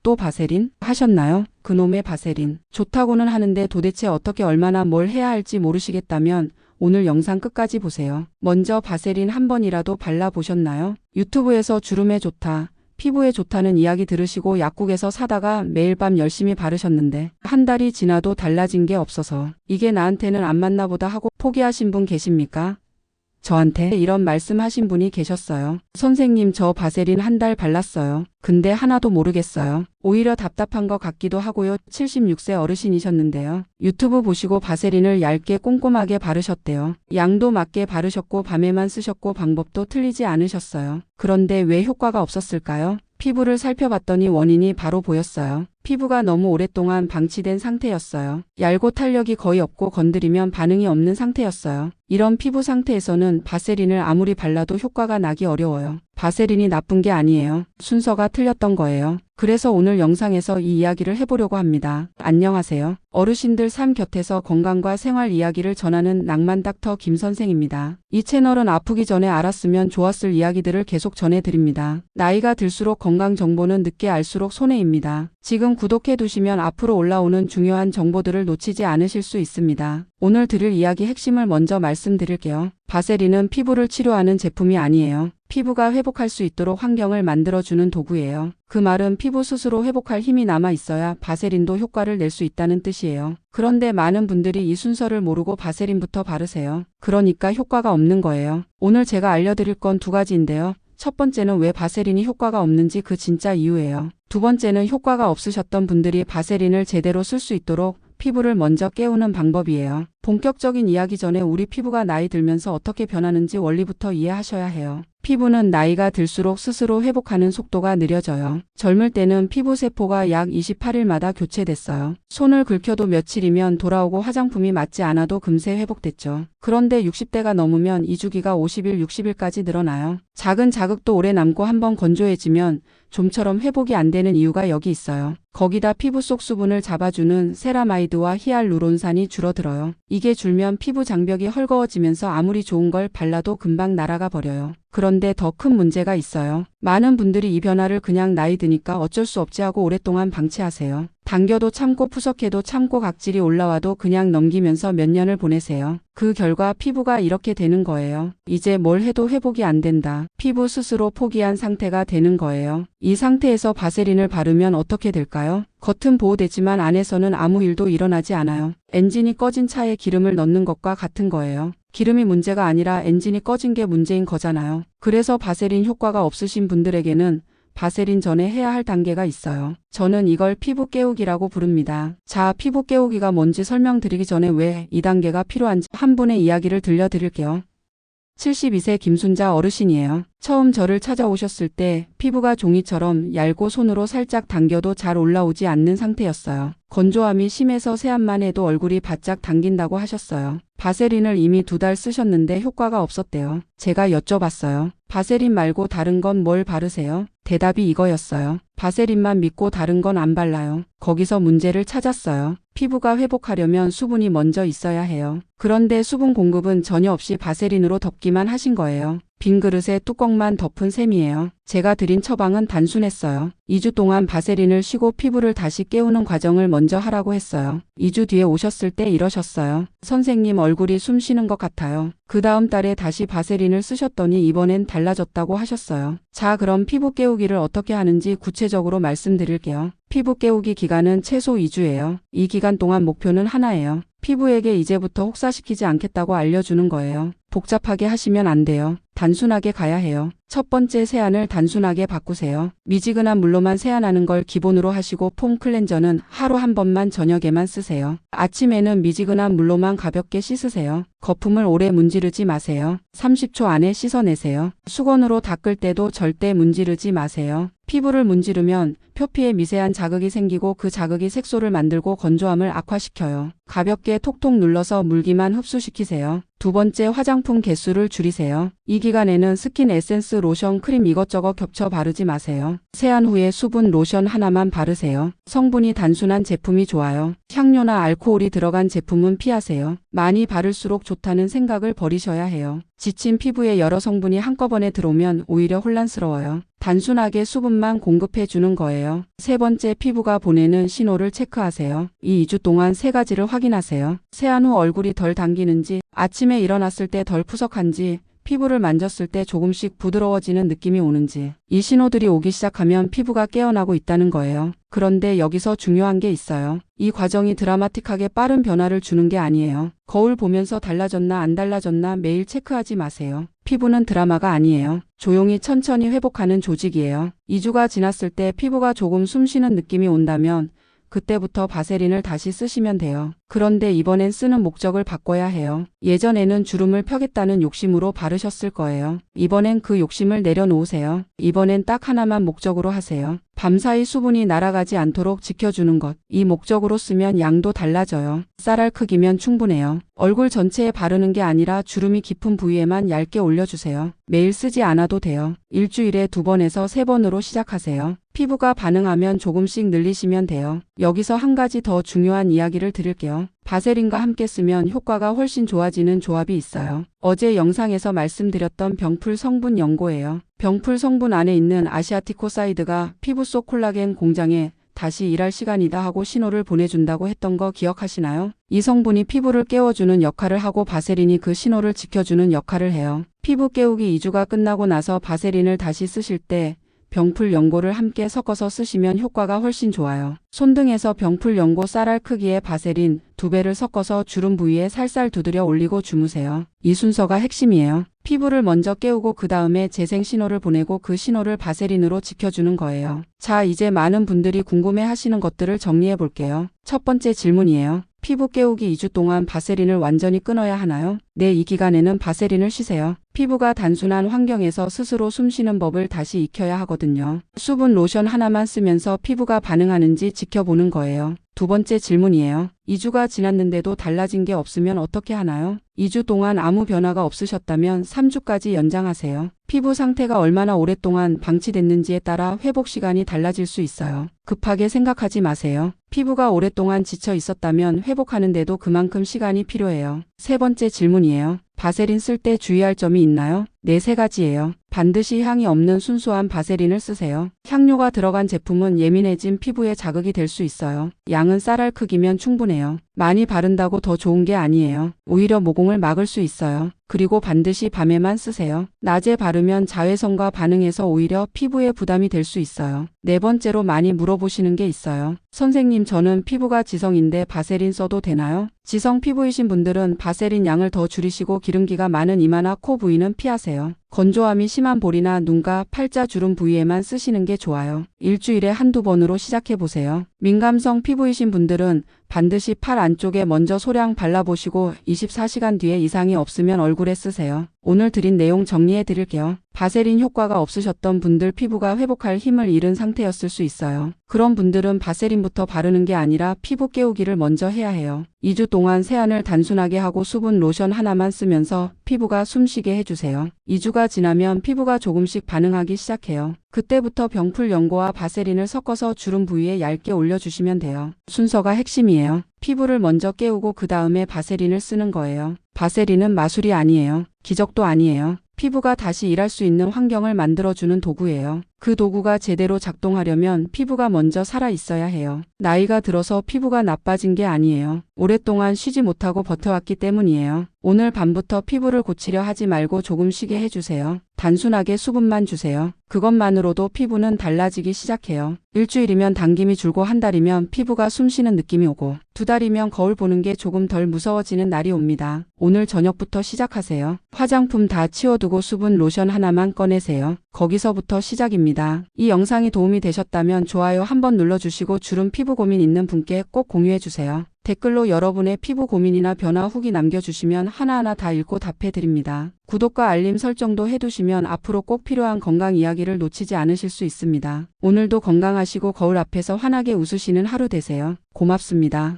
또 바세린? 하셨나요? 그놈의 바세린. 좋다고는 하는데 도대체 어떻게 얼마나 뭘 해야 할지 모르시겠다면 오늘 영상 끝까지 보세요. 먼저 바세린 한 번이라도 발라보셨나요? 유튜브에서 주름에 좋다, 피부에 좋다는 이야기 들으시고 약국에서 사다가 매일 밤 열심히 바르셨는데 한 달이 지나도 달라진 게 없어서 이게 나한테는 안 맞나 보다 하고 포기하신 분 계십니까? 저한테 이런 말씀하신 분이 계셨어요. 선생님, 저 바세린 한 달 발랐어요. 근데 하나도 모르겠어요. 오히려 답답한 것 같기도 하고요. 76세 어르신이셨는데요. 유튜브 보시고 바세린을 얇게 꼼꼼하게 바르셨대요. 양도 맞게 바르셨고 밤에만 쓰셨고 방법도 틀리지 않으셨어요. 그런데 왜 효과가 없었을까요? 피부를 살펴봤더니 원인이 바로 보였어요. 피부가 너무 오랫동안 방치된 상태였어요. 얇고 탄력이 거의 없고 건드리면 반응이 없는 상태였어요. 이런 피부 상태에서는 바세린을 아무리 발라도 효과가 나기 어려워요. 바세린이 나쁜 게 아니에요. 순서가 틀렸던 거예요. 그래서 오늘 영상에서 이 이야기를 해보려고 합니다. 안녕하세요. 어르신들 삶 곁에서 건강과 생활 이야기를 전하는 낭만 닥터 김 선생입니다. 이 채널은 아프기 전에 알았으면 좋았을 이야기들을 계속 전해드립니다. 나이가 들수록 건강 정보는 늦게 알수록 손해입니다. 지금 구독해 두시면 앞으로 올라오는 중요한 정보들을 놓치지 않으실 수 있습니다. 오늘 드릴 이야기 핵심을 먼저 말씀드릴게요. 바세린은 피부를 치료하는 제품이 아니에요. 피부가 회복할 수 있도록 환경을 만들어주는 도구예요. 그 말은 피부 스스로 회복할 힘이 남아 있어야 바세린도 효과를 낼 수 있다는 뜻이에요. 그런데 많은 분들이 이 순서를 모르고 바세린부터 바르세요. 그러니까 효과가 없는 거예요. 오늘 제가 알려드릴 건 두 가지인데요. 첫 번째는 왜 바세린이 효과가 없는지 그 진짜 이유예요. 두 번째는 효과가 없으셨던 분들이 바세린을 제대로 쓸 수 있도록 피부를 먼저 깨우는 방법이에요. 본격적인 이야기 전에 우리 피부가 나이 들면서 어떻게 변하는지 원리부터 이해하셔야 해요. 피부는 나이가 들수록 스스로 회복하는 속도가 느려져요. 젊을 때는 피부 세포가 약 28일마다 교체됐어요. 손을 긁혀도 며칠이면 돌아오고 화장품이 맞지 않아도 금세 회복됐죠. 그런데 60대가 넘으면 이 주기가 50일, 60일까지 늘어나요. 작은 자극도 오래 남고 한번 건조해지면 좀처럼 회복이 안 되는 이유가 여기 있어요. 거기다 피부 속 수분을 잡아주는 세라마이드와 히알루론산이 줄어들어요. 이게 줄면 피부 장벽이 헐거워지면서 아무리 좋은 걸 발라도 금방 날아가 버려요. 그런데 더 큰 문제가 있어요. 많은 분들이 이 변화를 그냥 나이 드니까 어쩔 수 없지 하고 오랫동안 방치하세요. 당겨도 참고 푸석해도 참고 각질이 올라와도 그냥 넘기면서 몇 년을 보내세요. 그 결과 피부가 이렇게 되는 거예요. 이제 뭘 해도 회복이 안 된다. 피부 스스로 포기한 상태가 되는 거예요. 이 상태에서 바세린을 바르면 어떻게 될까요? 겉은 보호되지만 안에서는 아무 일도 일어나지 않아요. 엔진이 꺼진 차에 기름을 넣는 것과 같은 거예요. 기름이 문제가 아니라 엔진이 꺼진 게 문제인 거잖아요. 그래서 바세린 효과가 없으신 분들에게는 바세린 전에 해야 할 단계가 있어요. 저는 이걸 피부 깨우기라고 부릅니다. 자, 피부 깨우기가 뭔지 설명드리기 전에 왜 이 단계가 필요한지 한 분의 이야기를 들려드릴게요. 72세 김순자 어르신이에요. 처음 저를 찾아오셨을 때 피부가 종이처럼 얇고 손으로 살짝 당겨도 잘 올라오지 않는 상태였어요. 건조함이 심해서 세안만 해도 얼굴이 바짝 당긴다고 하셨어요. 바세린을 이미 2달 쓰셨는데 효과가 없었대요. 제가 여쭤봤어요. 바세린 말고 다른 건 뭘 바르세요? 대답이 이거였어요. 바세린만 믿고 다른 건 안 발라요. 거기서 문제를 찾았어요. 피부가 회복하려면 수분이 먼저 있어야 해요. 그런데 수분 공급은 전혀 없이 바세린으로 덮기만 하신 거예요. 빈 그릇에 뚜껑만 덮은 셈이에요. 제가 드린 처방은 단순했어요. 2주 동안 바세린을 쉬고 피부를 다시 깨우는 과정을 먼저 하라고 했어요. 2주 뒤에 오셨을 때 이러셨어요. 선생님, 얼굴이 숨 쉬는 것 같아요. 그 다음 달에 다시 바세린을 쓰셨더니 이번엔 달라졌다고 하셨어요. 자, 그럼 피부 깨우기를 어떻게 하는지 구체적으로 말씀드릴게요. 피부 깨우기 기간은 최소 2주예요. 이 기간 동안 목표는 하나예요. 피부에게 이제부터 혹사시키지 않겠다고 알려주는 거예요. 복잡하게 하시면 안 돼요. 단순하게 가야 해요. 첫 번째, 세안을 단순하게 바꾸세요. 미지근한 물로만 세안하는 걸 기본으로 하시고 폼 클렌저는 하루 한 번만 저녁에만 쓰세요. 아침에는 미지근한 물로만 가볍게 씻으세요. 거품을 오래 문지르지 마세요. 30초 안에 씻어내세요. 수건으로 닦을 때도 절대 문지르지 마세요. 피부를 문지르면 표피에 미세한 자극이 생기고 그 자극이 색소를 만들고 건조함을 악화시켜요. 가볍게 톡톡 눌러서 물기만 흡수시키세요. 두 번째, 화장품 개수를 줄이세요. 이 기간에는 스킨 에센스, 로션, 크림 이것저것 겹쳐 바르지 마세요. 세안 후에 수분 로션 하나만 바르세요. 성분이 단순한 제품이 좋아요. 향료나 알코올이 들어간 제품은 피하세요. 많이 바를수록 좋다는 생각을 버리셔야 해요. 지친 피부에 여러 성분이 한꺼번에 들어오면 오히려 혼란스러워요. 단순하게 수분만 공급해 주는 거예요. 거예요. 세 번째, 피부가 보내는 신호를 체크하세요. 이 2주 동안 세 가지를 확인하세요. 세안 후 얼굴이 덜 당기는지, 아침에 일어났을 때 덜 푸석한지, 피부를 만졌을 때 조금씩 부드러워지는 느낌이 오는지. 이 신호들이 오기 시작하면 피부가 깨어나고 있다는 거예요. 그런데 여기서 중요한 게 있어요. 이 과정이 드라마틱하게 빠른 변화를 주는 게 아니에요. 거울 보면서 달라졌나 안 달라졌나 매일 체크하지 마세요. 피부는 드라마가 아니에요. 조용히 천천히 회복하는 조직이에요. 2주가 지났을 때 피부가 조금 숨쉬는 느낌이 온다면 그때부터 바세린을 다시 쓰시면 돼요. 그런데 이번엔 쓰는 목적을 바꿔야 해요. 예전에는 주름을 펴겠다는 욕심으로 바르셨을 거예요. 이번엔 그 욕심을 내려놓으세요. 이번엔 딱 하나만 목적으로 하세요. 밤사이 수분이 날아가지 않도록 지켜주는 것. 이 목적으로 쓰면 양도 달라져요. 쌀알 크기면 충분해요. 얼굴 전체에 바르는 게 아니라 주름이 깊은 부위에만 얇게 올려주세요. 매일 쓰지 않아도 돼요. 일주일에 2번에서 3번으로 시작하세요. 피부가 반응하면 조금씩 늘리시면 돼요. 여기서 한 가지 더 중요한 이야기를 드릴게요. 바세린과 함께 쓰면 효과가 훨씬 좋아지는 조합이 있어요. 어제 영상에서 말씀드렸던 병풀 성분 연고예요. 병풀 성분 안에 있는 아시아티코사이드가 피부 속 콜라겐 공장에 다시 일할 시간이다 하고 신호를 보내준다고 했던 거 기억하시나요? 이 성분이 피부를 깨워주는 역할을 하고 바세린이 그 신호를 지켜주는 역할을 해요. 피부 깨우기 2주가 끝나고 나서 바세린을 다시 쓰실 때 병풀 연고를 함께 섞어서 쓰시면 효과가 훨씬 좋아요. 손등에서 병풀 연고 쌀알 크기의 바세린 2배를 섞어서 주름 부위에 살살 두드려 올리고 주무세요. 이 순서가 핵심이에요. 피부를 먼저 깨우고 그 다음에 재생 신호를 보내고 그 신호를 바세린으로 지켜주는 거예요. 자, 이제 많은 분들이 궁금해 하시는 것들을 정리해 볼게요. 첫 번째 질문이에요. 피부 깨우기 2주 동안 바세린을 완전히 끊어야 하나요? 네, 이 기간에는 바세린을 쉬세요. 피부가 단순한 환경에서 스스로 숨쉬는 법을 다시 익혀야 하거든요. 수분 로션 하나만 쓰면서 피부가 반응하는지 지켜보는 거예요. 두 번째 질문이에요. 2주가 지났는데도 달라진 게 없으면 어떻게 하나요? 2주 동안 아무 변화가 없으셨다면 3주까지 연장하세요. 피부 상태가 얼마나 오랫동안 방치됐는지에 따라 회복 시간이 달라질 수 있어요. 급하게 생각하지 마세요. 피부가 오랫동안 지쳐 있었다면 회복하는데도 그만큼 시간이 필요해요. 세 번째 질문이에요. 바세린 쓸 때 주의할 점이 있나요? 네, 3가지예요. 반드시 향이 없는 순수한 바세린을 쓰세요. 향료가 들어간 제품은 예민해진 피부에 자극이 될 수 있어요. 양은 쌀알 크기면 충분해요. 많이 바른다고 더 좋은 게 아니에요. 오히려 모공을 막을 수 있어요. 그리고 반드시 밤에만 쓰세요. 낮에 바르면 자외선과 반응해서 오히려 피부에 부담이 될 수 있어요. 네 번째로 많이 물어보시는 게 있어요. 선생님, 저는 피부가 지성인데 바세린 써도 되나요? 지성 피부이신 분들은 바세린 양을 더 줄이시고 기름기가 많은 이마나 코 부위는 피하세요. 건조함이 심한 볼이나 눈가, 팔자 주름 부위에만 쓰시는 게 좋아요. 일주일에 한두 번으로 시작해보세요. 민감성 피부이신 분들은 반드시 팔 안쪽에 먼저 소량 발라보시고 24시간 뒤에 이상이 없으면 얼굴에 쓰세요. 오늘 드린 내용 정리해 드릴게요. 바세린 효과가 없으셨던 분들, 피부가 회복할 힘을 잃은 상태였을 수 있어요. 그런 분들은 바세린부터 바르는 게 아니라 피부 깨우기를 먼저 해야 해요. 2주 동안 세안을 단순하게 하고 수분 로션 하나만 쓰면서 피부가 숨쉬게 해주세요. 2주가 지나면 피부가 조금씩 반응하기 시작해요. 그때부터 병풀 연고와 바세린을 섞어서 주름 부위에 얇게 올려주시면 돼요. 순서가 핵심이에요. 피부를 먼저 깨우고 그 다음에 바세린을 쓰는 거예요. 바세린은 마술이 아니에요. 기적도 아니에요. 피부가 다시 일할 수 있는 환경을 만들어주는 도구예요. 그 도구가 제대로 작동하려면 피부가 먼저 살아 있어야 해요. 나이가 들어서 피부가 나빠진 게 아니에요. 오랫동안 쉬지 못하고 버텨왔기 때문이에요. 오늘 밤부터 피부를 고치려 하지 말고 조금 쉬게 해주세요. 단순하게 수분만 주세요. 그것만으로도 피부는 달라지기 시작해요. 일주일이면 당김이 줄고 한 달이면 피부가 숨쉬는 느낌이 오고 2달이면 거울 보는 게 조금 덜 무서워지는 날이 옵니다. 오늘 저녁부터 시작하세요. 화장품 다 치워두고 수분 로션 하나만 꺼내세요. 거기서부터 시작입니다. 이 영상이 도움이 되셨다면 좋아요 한번 눌러주시고 주름 피부 고민 있는 분께 꼭 공유해주세요. 댓글로 여러분의 피부 고민이나 변화 후기 남겨주시면 하나하나 다 읽고 답해드립니다. 구독과 알림 설정도 해두시면 앞으로 꼭 필요한 건강 이야기를 놓치지 않으실 수 있습니다. 오늘도 건강하시고 거울 앞에서 환하게 웃으시는 하루 되세요. 고맙습니다.